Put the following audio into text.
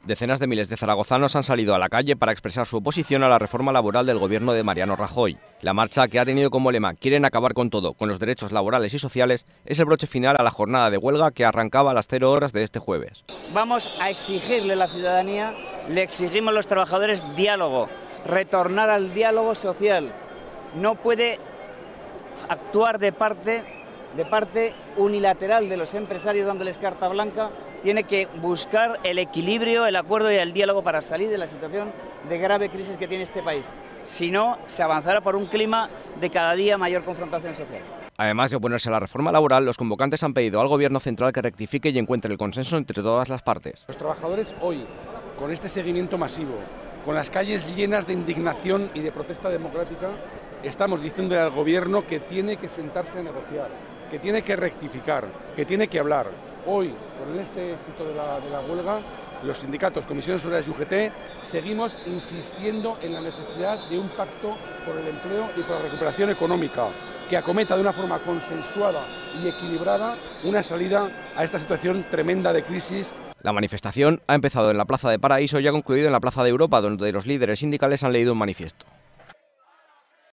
Decenas de miles de zaragozanos han salido a la calle para expresar su oposición a la reforma laboral del gobierno de Mariano Rajoy. La marcha, que ha tenido como lema "Quieren acabar con todo, con los derechos laborales y sociales", es el broche final a la jornada de huelga que arrancaba a las 0 horas de este jueves. Vamos a exigirle a la ciudadanía, le exigimos a los trabajadores diálogo, retornar al diálogo social. No puede actuar de parte unilateral de los empresarios dándoles carta blanca. Tiene que buscar el equilibrio, el acuerdo y el diálogo para salir de la situación de grave crisis que tiene este país. Si no, se avanzará por un clima de cada día mayor confrontación social. Además de oponerse a la reforma laboral, los convocantes han pedido al Gobierno central que rectifique y encuentre el consenso entre todas las partes. Los trabajadores hoy, con este seguimiento masivo, con las calles llenas de indignación y de protesta democrática, estamos diciendo al Gobierno que tiene que sentarse a negociar, que tiene que rectificar, que tiene que hablar. Hoy, con este éxito de la huelga, los sindicatos, comisiones obreras y UGT, seguimos insistiendo en la necesidad de un pacto por el empleo y por la recuperación económica, que acometa de una forma consensuada y equilibrada una salida a esta situación tremenda de crisis. La manifestación ha empezado en la Plaza de Paraíso y ha concluido en la Plaza de Europa, donde los líderes sindicales han leído un manifiesto.